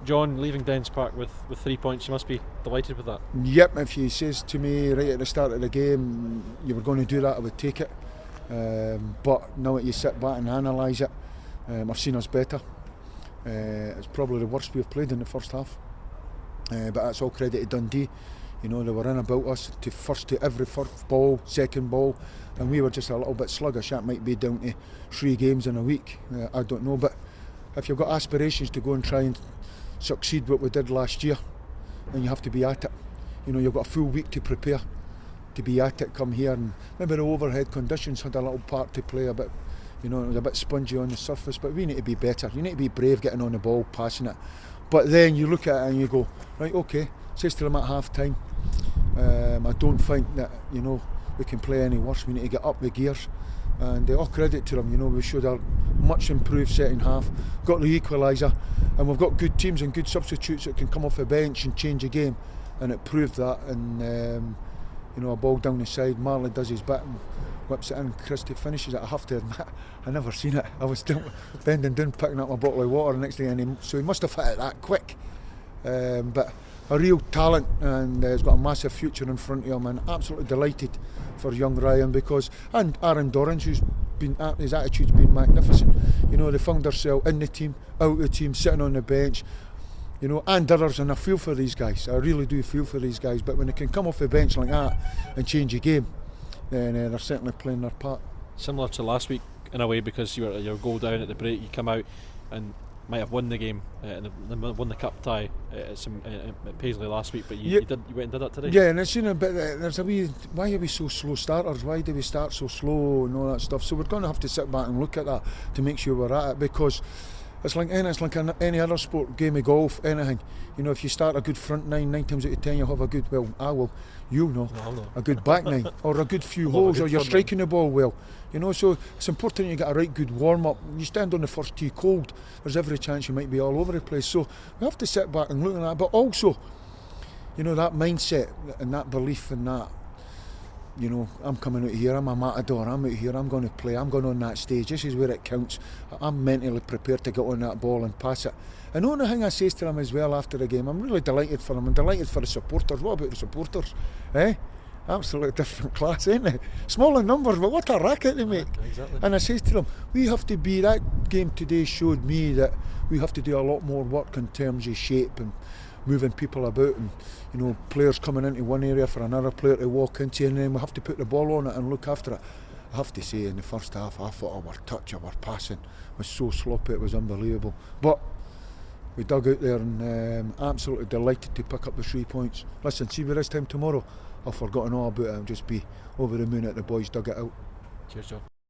John, leaving Dens Park with 3 points, you must be delighted with that. Yep, if you says to me right at the start of the game you were going to do that, I would take it. But now that you sit back and analyse it, I've seen us better. It's probably the worst we've played in the first half. But that's all credit to Dundee. You know, they were in about us to every first ball, second ball, and we were just a little bit sluggish. That might be down to 3 games in a week. I don't know, but if you've got aspirations to go and try and succeed what we did last year, then you have to be at it. You know, you've got a full week to prepare to be at it. Come here, and maybe the overhead conditions had a little part to play. A bit, you know, it was a bit spongy on the surface, but we need to be better. You need to be brave getting on the ball, passing it. But then you look at it and you go, right, okay. Says to them at half time, I don't think that, you know, we can play any worse. We need to get up the gears, and all credit to them. You know, we showed a much improved second half, got the equaliser, and we've got good teams and good substitutes that can come off the bench and change a game, and it proved that. And you know, a ball down the side, Marley does his bit and whips it in. Christie finishes it. I have to admit, I never seen it. I was still bending down picking up my bottle of water, and next thing so he must have hit it that quick. But a real talent, and he's got a massive future in front of him, and absolutely delighted for young Ryan, because, and Aaron Dorrans, who's been, his attitude's been magnificent. You know, they found themselves in the team, out of the team, sitting on the bench, you know, and others, and I feel for these guys. I really do feel for these guys, but when they can come off the bench like that and change a game, then they're certainly playing their part. Similar to last week in a way, because you were your goal down at the break, you come out and might have won the game and won the cup tie at Paisley last week, but you went and did that today. Yeah, and it's, you know, but there's a wee, why are we so slow starters? Why do we start so slow and all that stuff? So we're going to have to sit back and look at that to make sure we're at it, because it's like any other sport, game of golf, anything. You know, if you start a good front 9 times out of 10 you'll have a good, you'll know, a good back 9 or a good few holes, or you're striking the ball well. You know, so it's important you get a right good warm up. You stand on the first tee cold, there's every chance you might be all over the place. So we have to sit back and look at that, but also, you know, that mindset and that belief in that. You know, I'm coming out here, I'm a matador, I'm out here, I'm going to play, I'm going on that stage, this is where it counts. I'm mentally prepared to get on that ball and pass it. And the only thing I say to them as well after the game, I'm really delighted for them, I'm delighted for the supporters. What about the supporters? Absolutely different class, ain't they? Small in numbers, but what a racket they make. Exactly. And I say to them, we have to be, that game today showed me that we have to do a lot more work in terms of shape and moving people about, and you know, players coming into one area for another player to walk into, and then we have to put the ball on it and look after it. I have to say, in the first half I thought our touch, our passing was so sloppy, it was unbelievable. But we dug out there, and absolutely delighted to pick up the 3 points. Listen, see me this time tomorrow, I've forgotten all about it, I'll just be over the moon that the boys dug it out. Cheers, John.